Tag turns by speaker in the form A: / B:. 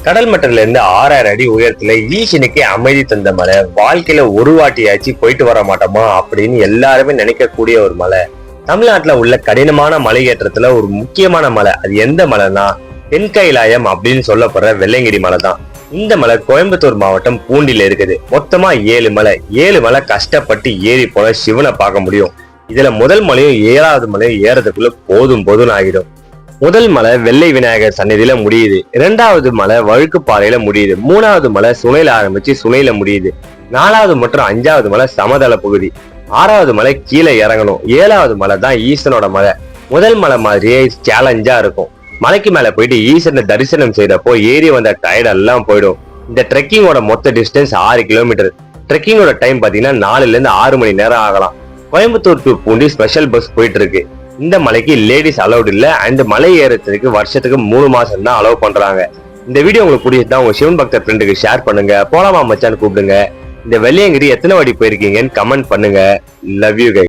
A: கடல் மட்டத்துல இருந்து 6000 அடி உயரத்துல ஈசனுக்கே அமைதி தந்த மலை. வாழ்க்கையில ஒரு வாட்டியாச்சு போயிட்டு வர மாட்டோமா அப்படின்னு எல்லாருமே நினைக்கக்கூடிய ஒரு மலை. தமிழ்நாட்டுல உள்ள கடினமான மலையேற்றத்துல ஒரு முக்கியமான மலை. அது எந்த மலைன்னா தென்கைலாயம் அப்படின்னு சொல்லப்படுற வெள்ளையங்கிரி மலை தான். இந்த மலை கோயம்புத்தூர் மாவட்டம் பூண்டில இருக்குது. மொத்தமா 7 மலை. 7 மலை கஷ்டப்பட்டு ஏறி போல சிவனை பார்க்க முடியும். இதுல முதல் மலையும் 7வது மலையும் ஏறதுக்குள்ள போதும் ஆகிடும். முதல் மலை வெள்ளை விநாயகர் சன்னதியில முடியுது. 2வது மலை வழுக்குப்பாறையில முடியுது. 3வது மலை சுனையில ஆரம்பிச்சு சுனையில முடியுது. 4வது மற்றும் 5வது மலை சமதள பகுதி. 6வது மலை கீழே இறங்கணும். 7வது மலை தான் ஈசனோட மலை. முதல் மலை மாதிரியே சேலஞ்சா இருக்கும். மலைக்கு மேல போயிட்டு ஈசனை தரிசனம் செய்தப்போ ஏறி வந்த டயர்ட் எல்லாம் போயிடும். இந்த ட்ரெக்கிங்கோட மொத்த டிஸ்டன்ஸ் 6 கிலோமீட்டர். ட்ரெக்கிங்கோட டைம் பாத்தீங்கன்னா 4ல இருந்து 6 மணி நேரம் ஆகலாம். Coimbatore to Poondi special bus போயிட்டு இருக்கு. இந்த மலைக்கு லேடிஸ் அலௌட் இல்ல. அண்ட் மலை ஏறதுக்கு வருஷத்துக்கு 3 மாசம் தான் அலோவ் பண்றாங்க. இந்த வீடியோ உங்களுக்கு பிடிச்சதா உங்க சிவன் பக்தர் ஃப்ரெண்டுக்கு ஷேர் பண்ணுங்க. போலாமா மச்சான்னு கூப்பிடுங்க. இந்த வெள்ளையங்கிரி எத்தனை வாட்டி போயிருக்கீங்கன்னு கமெண்ட் பண்ணுங்க. Love you guys.